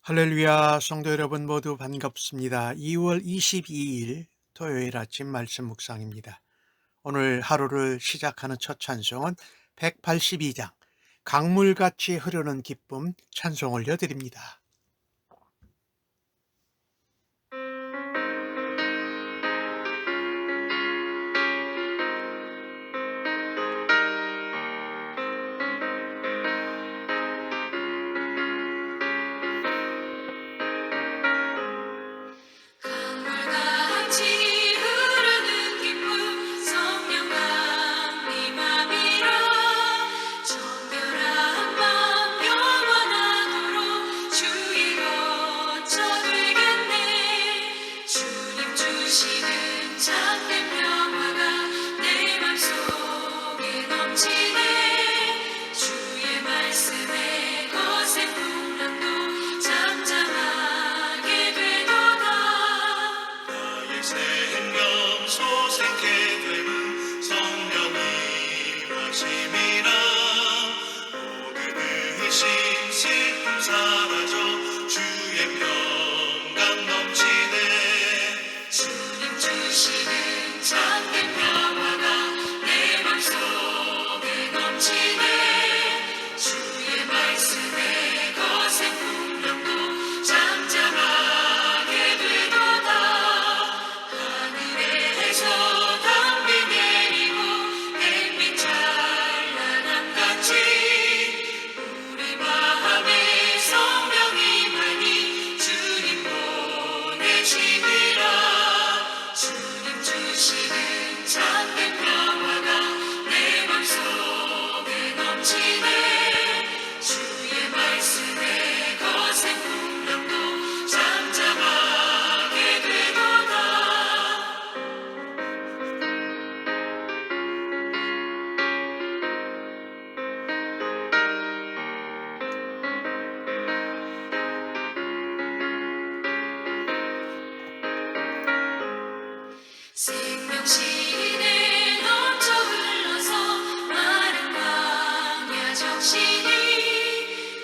할렐루야, 성도 여러분 모두 반갑습니다. 2월 22일 토요일 아침 말씀 묵상입니다. 오늘 하루를 시작하는 첫 찬송은 182장 강물같이 흐르는 기쁨 찬송 올려드립니다. 강물같이 흐르는 기쁨 성령아 네 맘이라 정결한 맘 영원하도록 주의 거처 되겠네. 주님 주시는 참된 평화가 내 맘속에 넘치네. 주의 말씀에 거센 풍랑도 잠잠하게 되도다. 나의 생명 소생케 되는 성령이 마심이라. 모든 의심 슬픔 사라져 주의 평강 넘치네. 주님 주시는 참된 평화가 내 맘속에 넘치네. 주의 말씀에 거센 풍랑도 잠잠하게 되도다. 하늘에서 담비 내리고 햇빛 찬란함같이 우리 마음에 성령이 많이 주님 보내시니라. 주님 주시는 참된 평화가 내 맘속에 넘치네. 주의 말씀에 거센 풍랑도 잠잠하게 되도다. 생명신에 넘쳐 흘러서 마른 광야 정신이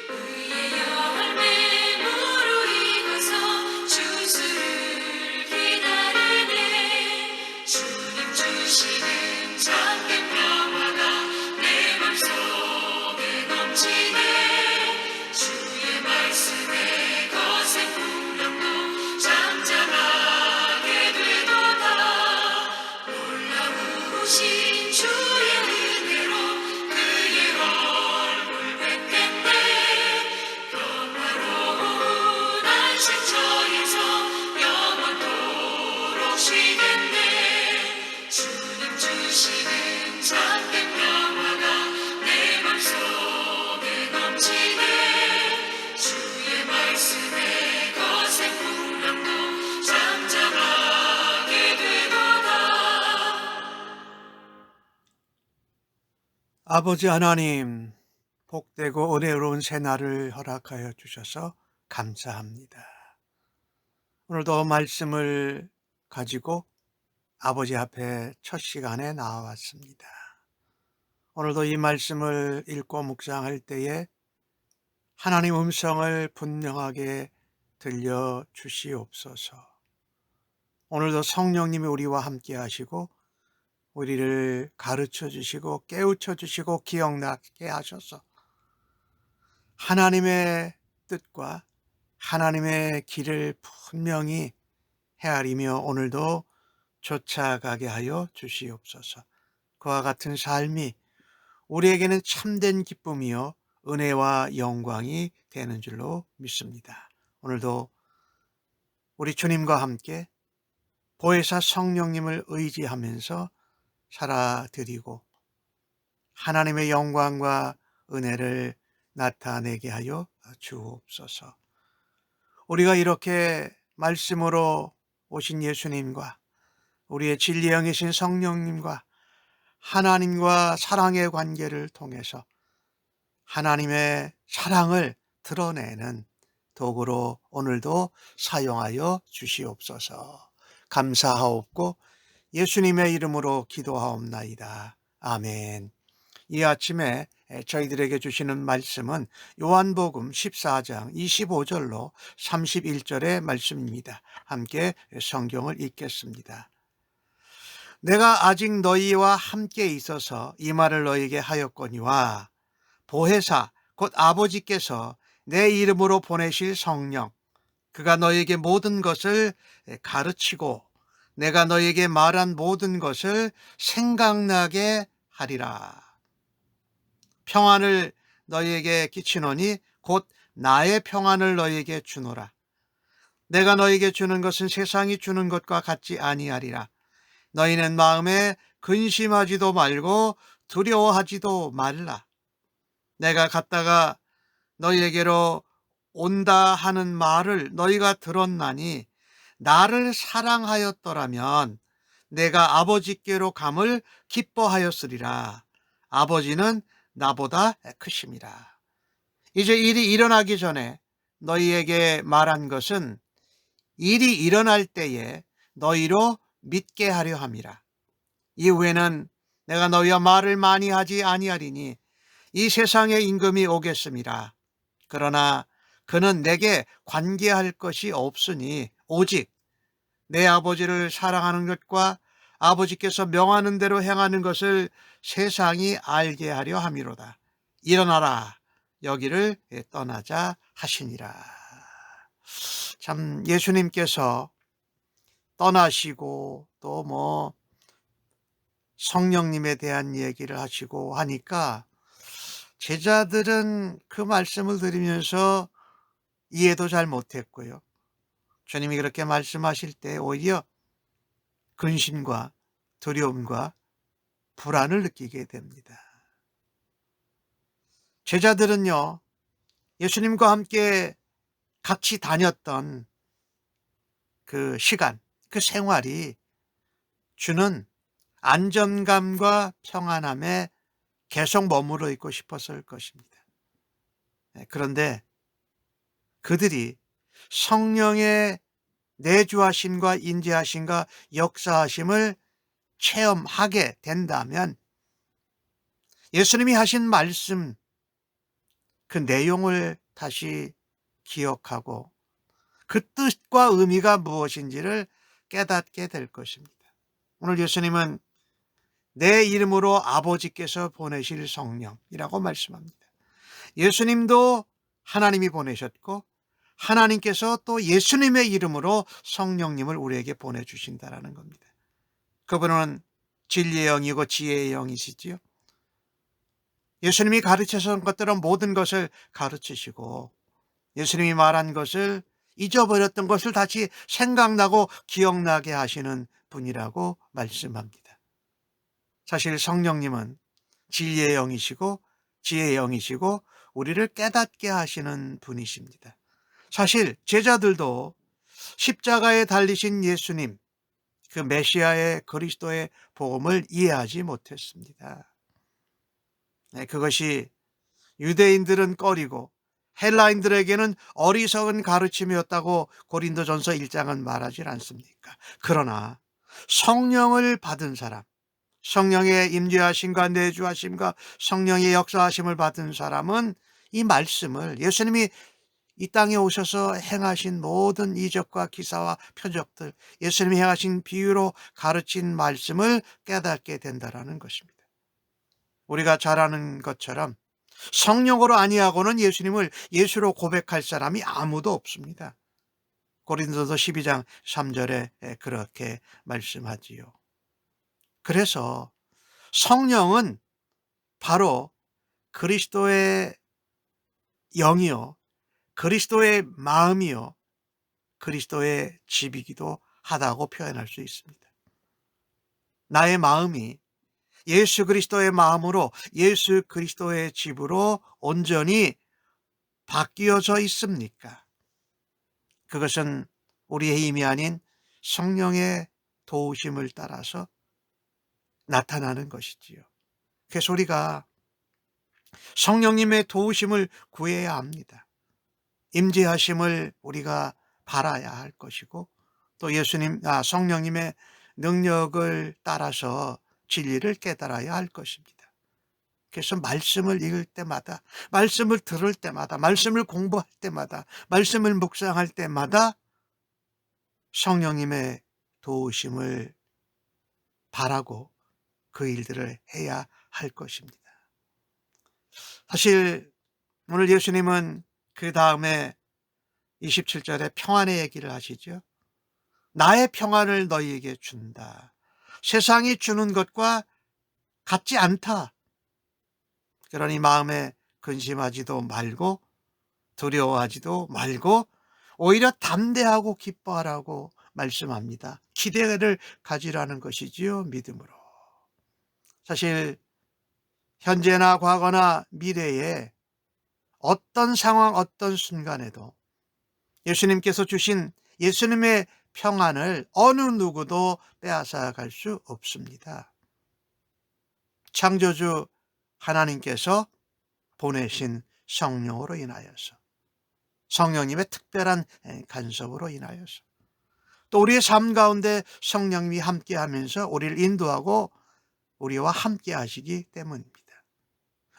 의의 열매 무르익어서 주수를 기다리네. 주님 주시는 참된 평화가 내 맘속에 넘치네. 주의 말씀에 거센 풍랑도 잠잠하게 되도다. 놀라우신 주의 은혜로 그의 얼굴 뵙겠네. 평화로운 안식처에서 영원토록 쉬겠네. 주님 주시는 참된 평화가 내 맘속에 넘치네. 주의 말씀에 거센 풍랑도 잠잠하게 되도다. 아버지 하나님, 복되고 은혜로운 새날을 허락하여 주셔서 감사합니다. 오늘도 말씀을 가지고 아버지 앞에 첫 시간에 나와왔습니다. 오늘도 이 말씀을 읽고 묵상할 때에 하나님 음성을 분명하게 들려 주시옵소서. 오늘도 성령님이 우리와 함께 하시고 우리를 가르쳐 주시고 깨우쳐 주시고 기억나게 하셔서 하나님의 뜻과 하나님의 길을 분명히 헤아리며 오늘도 쫓아가게 하여 주시옵소서. 그와 같은 삶이 우리에게는 참된 기쁨이요 은혜와 영광이 되는 줄로 믿습니다. 오늘도 우리 주님과 함께 보혜사 성령님을 의지하면서 살아드리고 하나님의 영광과 은혜를 나타내게 하여 주옵소서. 우리가 이렇게 말씀으로 오신 예수님과 우리의 진리 영이신 성령님과 하나님과 사랑의 관계를 통해서 하나님의 사랑을 드러내는 도구로 오늘도 사용하여 주시옵소서. 감사하옵고 예수님의 이름으로 기도하옵나이다. 아멘. 이 아침에 저희들에게 주시는 말씀은 요한복음 14장 25절로 31절의 말씀입니다. 함께 성경을 읽겠습니다. 내가 아직 너희와 함께 있어서 이 말을 너희에게 하였거니와 보혜사 곧 아버지께서 내 이름으로 보내실 성령 그가 너희에게 모든 것을 가르치고 내가 너희에게 말한 모든 것을 생각나게 하리라. 평안을 너희에게 끼치노니 곧 나의 평안을 너희에게 주노라. 내가 너희에게 주는 것은 세상이 주는 것과 같지 아니하리라. 너희는 마음에 근심하지도 말고 두려워하지도 말라. 내가 갔다가 너희에게로 온다 하는 말을 너희가 들었나니 나를 사랑하였더라면 내가 아버지께로 감을 기뻐하였으리라. 아버지는 나보다 크심이라. 이제 일이 일어나기 전에 너희에게 말한 것은 일이 일어날 때에 너희로 믿게 하려 함이라. 이후에는 내가 너희와 말을 많이 하지 아니하리니 이 세상의 임금이 오겠음이라. 그러나 그는 내게 관계할 것이 없으니 오직 내 아버지를 사랑하는 것과 아버지께서 명하는 대로 행하는 것을 세상이 알게 하려 함이로다. 일어나라 여기를 떠나자 하시니라. 참 예수님께서 떠나시고 또 성령님에 대한 얘기를 하시고 하니까 제자들은 그 말씀을 들으면서 이해도 잘 못했고요. 주님이 그렇게 말씀하실 때 오히려 근심과 두려움과 불안을 느끼게 됩니다. 제자들은요, 예수님과 함께 같이 다녔던 그 시간, 그 생활이 주는 안정감과 평안함에 계속 머물러 있고 싶었을 것입니다. 그런데 그들이 성령의 내주하심과 인재하심과 역사하심을 체험하게 된다면 예수님이 하신 말씀 그 내용을 다시 기억하고 그 뜻과 의미가 무엇인지를 깨닫게 될 것입니다. 오늘 예수님은 내 이름으로 아버지께서 보내실 성령이라고 말씀합니다. 예수님도 하나님이 보내셨고 하나님께서 또 예수님의 이름으로 성령님을 우리에게 보내주신다는 겁니다. 그분은 진리의 영이고 지혜의 영이시지요. 예수님이 가르치신 것들은 모든 것을 가르치시고 예수님이 말한 것을 잊어버렸던 것을 다시 생각나고 기억나게 하시는 분이라고 말씀합니다. 사실 성령님은 진리의 영이시고 지혜의 영이시고 우리를 깨닫게 하시는 분이십니다. 사실 제자들도 십자가에 달리신 예수님, 그 메시아의 그리스도의 복음을 이해하지 못했습니다. 그것이 유대인들은 꺼리고 헬라인들에게는 어리석은 가르침이었다고 고린도전서 1장은 말하지 않습니까? 그러나 성령을 받은 사람, 성령의 임재하심과 내주하심과 성령의 역사하심을 받은 사람은 이 말씀을 예수님이 이 땅에 오셔서 행하신 모든 이적과 기사와 표적들, 예수님이 행하신 비유로 가르친 말씀을 깨닫게 된다는 것입니다. 우리가 잘 아는 것처럼 성령으로 아니하고는 예수님을 예수로 고백할 사람이 아무도 없습니다. 고린도서 12장 3절에 그렇게 말씀하지요. 그래서 성령은 바로 그리스도의 영이요, 그리스도의 마음이요, 그리스도의 집이기도 하다고 표현할 수 있습니다. 나의 마음이 예수 그리스도의 마음으로 예수 그리스도의 집으로 온전히 바뀌어져 있습니까? 그것은 우리의 힘이 아닌 성령의 도우심을 따라서 나타나는 것이지요. 그래서 우리가 성령님의 도우심을 구해야 합니다. 임재하심을 우리가 바라야 할 것이고 또 성령님의 능력을 따라서 진리를 깨달아야 할 것입니다. 그래서 말씀을 읽을 때마다, 말씀을 들을 때마다, 말씀을 공부할 때마다, 말씀을 묵상할 때마다 성령님의 도우심을 바라고 그 일들을 해야 할 것입니다. 사실 오늘 예수님은 그 다음에 27절에 평안의 얘기를 하시죠. 나의 평안을 너희에게 준다. 세상이 주는 것과 같지 않다. 그러니 마음에 근심하지도 말고 두려워하지도 말고 오히려 담대하고 기뻐하라고 말씀합니다. 기대를 가지라는 것이지요. 믿음으로. 사실 현재나 과거나 미래에 어떤 상황, 어떤 순간에도 예수님께서 주신 예수님의 평안을 어느 누구도 빼앗아 갈 수 없습니다. 창조주 하나님께서 보내신 성령으로 인하여서, 성령님의 특별한 간섭으로 인하여서, 또 우리의 삶 가운데 성령님이 함께하면서 우리를 인도하고 우리와 함께 하시기 때문입니다.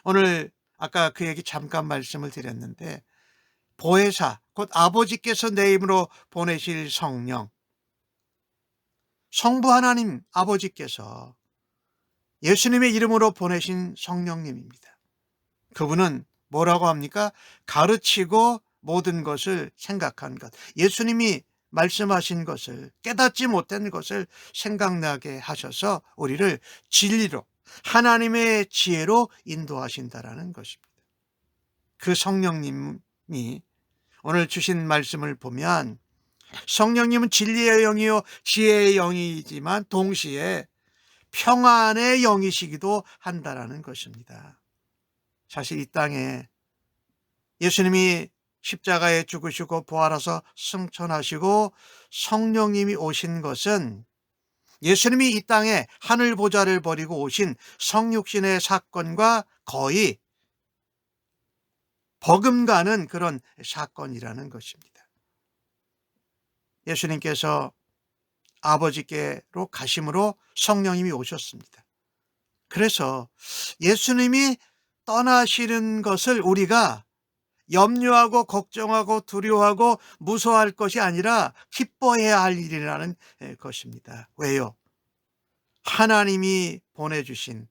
오늘 아까 그 얘기 잠깐 말씀을 드렸는데, 보혜사, 곧 아버지께서 내 이름으로 보내실 성령, 성부 하나님 아버지께서 예수님의 이름으로 보내신 성령님입니다. 그분은 뭐라고 합니까? 가르치고 모든 것을 생각한 것, 예수님이 말씀하신 것을, 깨닫지 못한 것을 생각나게 하셔서 우리를 진리로, 하나님의 지혜로 인도하신다라는 것입니다. 그 성령님이 오늘 주신 말씀을 보면, 성령님은 진리의 영이요 지혜의 영이지만 동시에 평안의 영이시기도 한다라는 것입니다. 사실 이 땅에 예수님이 십자가에 죽으시고 부활하셔서 승천하시고 성령님이 오신 것은 예수님이 이 땅에 하늘 보좌를 버리고 오신 성육신의 사건과 거의 버금가는 그런 사건이라는 것입니다. 예수님께서 아버지께로 가심으로 성령님이 오셨습니다. 그래서 예수님이 떠나시는 것을 우리가 염려하고 걱정하고 두려워하고 무서워할 것이 아니라 기뻐해야 할 일이라는 것입니다. 왜요? 하나님이 보내주신,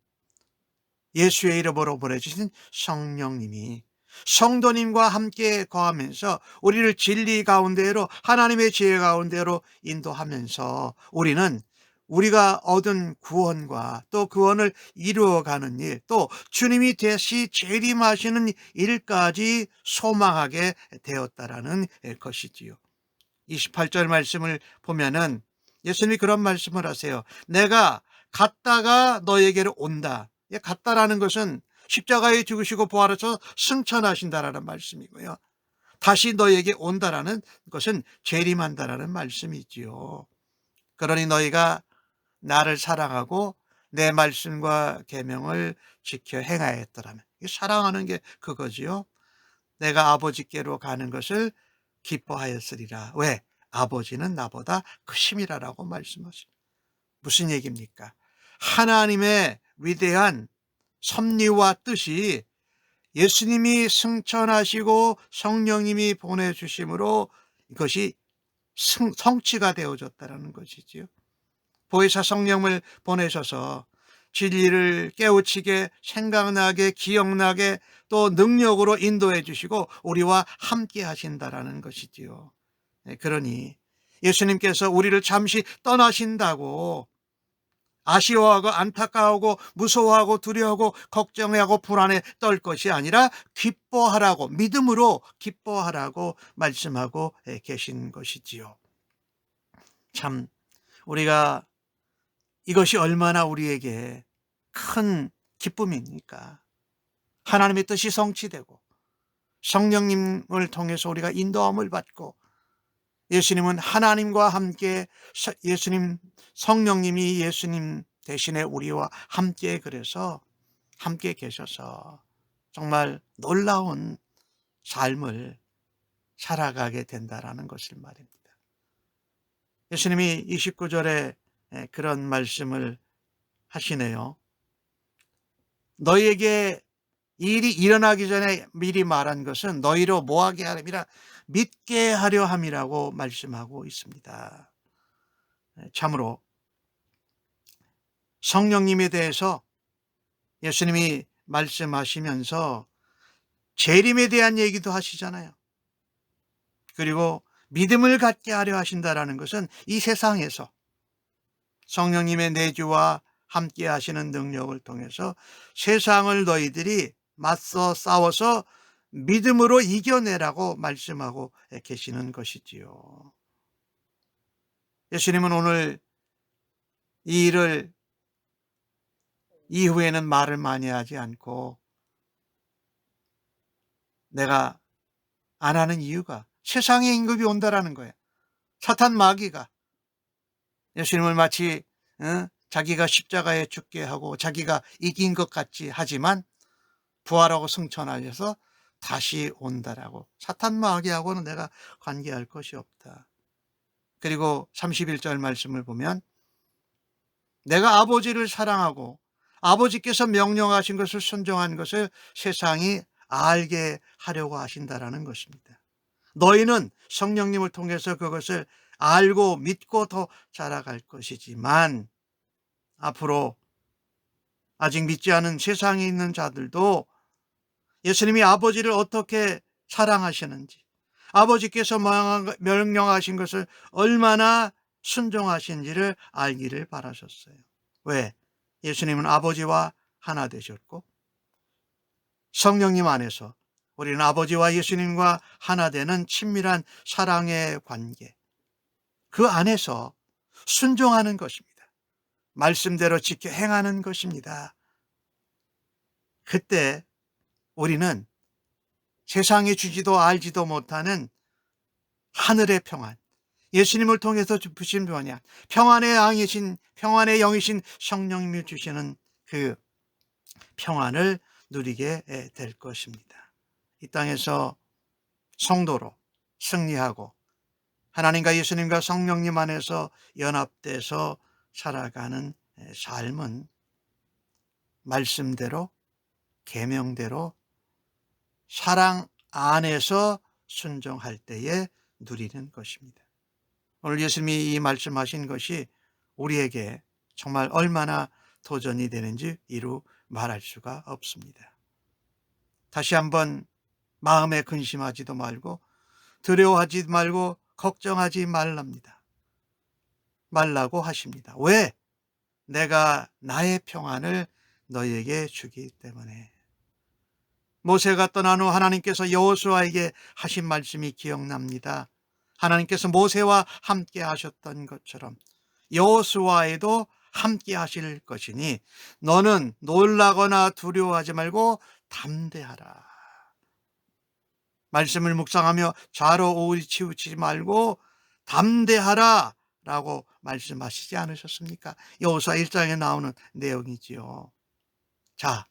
예수의 이름으로 보내주신 성령님이 성도님과 함께 거하면서 우리를 진리 가운데로, 하나님의 지혜 가운데로 인도하면서 우리는 우리가 얻은 구원과 또 구원을 이루어가는 일, 또 주님이 다시 재림하시는 일까지 소망하게 되었다라는 것이지요. 28절 말씀을 보면은 예수님이 그런 말씀을 하세요. 내가 갔다가 너에게로 온다. 갔다라는 것은 십자가에 죽으시고 부활하셔서 승천하신다라는 말씀이고요. 다시 너에게 온다라는 것은 재림한다라는 말씀이지요. 그러니 너희가 나를 사랑하고 내 말씀과 계명을 지켜 행하였더라면, 사랑하는 게 그거지요. 내가 아버지께로 가는 것을 기뻐하였으리라. 왜? 아버지는 나보다 크심이라라고 말씀하십니다. 무슨 얘기입니까? 하나님의 위대한 섭리와 뜻이 예수님이 승천하시고 성령님이 보내주심으로 이것이 성취가 되어졌다는 것이지요. 보혜사 성령을 보내셔서 진리를 깨우치게, 생각나게, 기억나게, 또 능력으로 인도해 주시고 우리와 함께 하신다라는 것이지요. 그러니 예수님께서 우리를 잠시 떠나신다고 아쉬워하고 안타까워하고 무서워하고 두려워하고 걱정하고 불안에 떨 것이 아니라 기뻐하라고, 믿음으로 기뻐하라고 말씀하고 계신 것이지요. 참 우리가 이것이 얼마나 우리에게 큰 기쁨입니까? 하나님의 뜻이 성취되고 성령님을 통해서 우리가 인도함을 받고, 예수님은 하나님과 함께, 예수님 성령님이 예수님 대신에 우리와 함께, 그래서 함께 계셔서 정말 놀라운 삶을 살아가게 된다라는 것을 말입니다. 예수님이 29절에 그런 말씀을 하시네요. 너희에게 일이 일어나기 전에 미리 말한 것은 너희로 뭐하게 하려 믿게 하려 함이라고 말씀하고 있습니다. 참으로 성령님에 대해서 예수님이 말씀하시면서 재림에 대한 얘기도 하시잖아요. 그리고 믿음을 갖게 하려 하신다라는 것은 이 세상에서 성령님의 내주와 함께 하시는 능력을 통해서 세상을 너희들이 맞서 싸워서 믿음으로 이겨내라고 말씀하고 계시는 것이지요. 예수님은 오늘 이 일을 이후에는 말을 많이 하지 않고 내가 안 하는 이유가 세상의 임금이 온다라는 거예요. 사탄 마귀가 예수님을 마치 자기가 십자가에 죽게 하고 자기가 이긴 것 같이 하지만 부활하고 승천하셔서 다시 온다라고. 사탄 마귀하고는 내가 관계할 것이 없다. 그리고 31절 말씀을 보면 내가 아버지를 사랑하고 아버지께서 명령하신 것을 순종한 것을 세상이 알게 하려고 하신다라는 것입니다. 너희는 성령님을 통해서 그것을 알고 믿고 더 자라갈 것이지만 앞으로 아직 믿지 않은 세상에 있는 자들도 예수님이 아버지를 어떻게 사랑하시는지, 아버지께서 명령하신 것을 얼마나 순종하신지를 알기를 바라셨어요. 왜? 예수님은 아버지와 하나 되셨고 성령님 안에서 우리는 아버지와 예수님과 하나 되는 친밀한 사랑의 관계, 그 안에서 순종하는 것입니다. 말씀대로 지켜 행하는 것입니다. 그때 우리는 세상에 주지도 알지도 못하는 하늘의 평안, 예수님을 통해서 주신 평안의 양이신, 평안의 영이신 성령님이 주시는 그 평안을 누리게 될 것입니다. 이 땅에서 성도로 승리하고 하나님과 예수님과 성령님 안에서 연합돼서 살아가는 삶은 말씀대로 계명대로 사랑 안에서 순종할 때에 누리는 것입니다. 오늘 예수님이 이 말씀하신 것이 우리에게 정말 얼마나 도전이 되는지 이루 말할 수가 없습니다. 다시 한번 마음에 근심하지도 말고 두려워하지 말고 걱정하지 말라고 하십니다. 왜? 내가 나의 평안을 너희에게 주기 때문에. 모세가 떠난 후 하나님께서 여호수아에게 하신 말씀이 기억납니다. 하나님께서 모세와 함께 하셨던 것처럼 여호수아에도 함께 하실 것이니 너는 놀라거나 두려워하지 말고 담대하라. 말씀을 묵상하며 좌로 우로 치우치지 말고 담대하라 라고 말씀하시지 않으셨습니까? 여호수아 1장에 나오는 내용이지요. 자,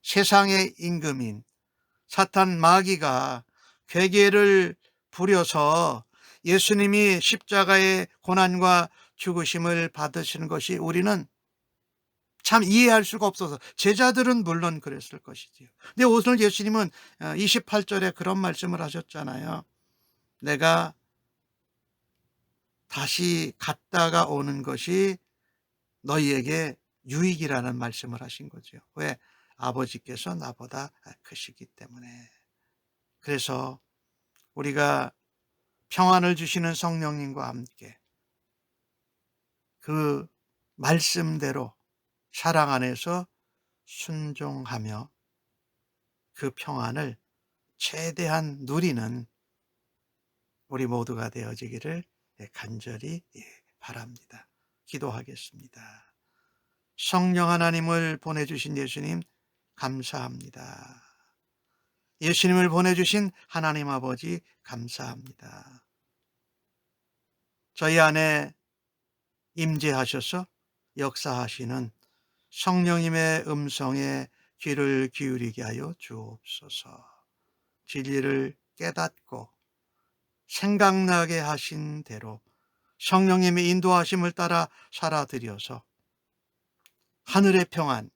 세상의 임금인 사탄 마귀가 괴계를 부려서 예수님이 십자가의 고난과 죽으심을 받으시는 것이 우리는 참 이해할 수가 없어서, 제자들은 물론 그랬을 것이지요. 근데 오늘 예수님은 28절에 그런 말씀을 하셨잖아요. 내가 다시 갔다가 오는 것이 너희에게 유익이라는 말씀을 하신 거죠. 왜? 아버지께서 나보다 크시기 때문에. 그래서 우리가 평안을 주시는 성령님과 함께 그 말씀대로 사랑 안에서 순종하며 그 평안을 최대한 누리는 우리 모두가 되어지기를 간절히 바랍니다. 기도하겠습니다. 성령 하나님을 보내주신 예수님 감사합니다. 예수님을 보내주신 하나님 아버지 감사합니다. 저희 안에 임재하셔서 역사하시는 성령님의 음성에 귀를 기울이게 하여 주옵소서. 진리를 깨닫고 생각나게 하신 대로 성령님의 인도하심을 따라 살아들여서 하늘의 평안,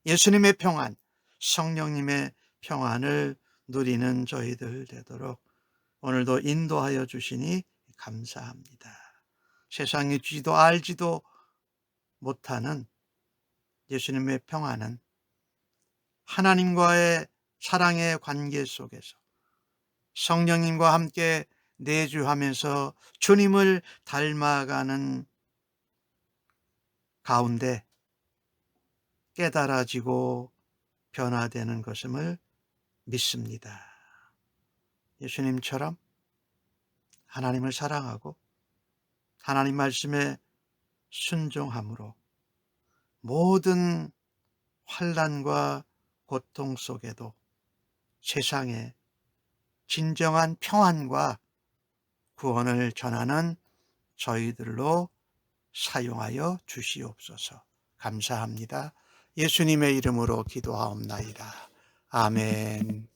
예수님의 평안, 성령님의 평안을 누리는 저희들 되도록 오늘도 인도하여 주시니 감사합니다. 세상이 주지도 알지도 못하는 예수님의 평안은 하나님과의 사랑의 관계 속에서 성령님과 함께 내주하면서 주님을 닮아가는 가운데 깨달아지고 변화되는 것임을 믿습니다. 예수님처럼 하나님을 사랑하고 하나님 말씀에 순종함으로 모든 환난과 고통 속에도 세상에 진정한 평안과 구원을 전하는 저희들로 사용하여 주시옵소서. 감사합니다. 예수님의 이름으로 기도하옵나이다. 아멘.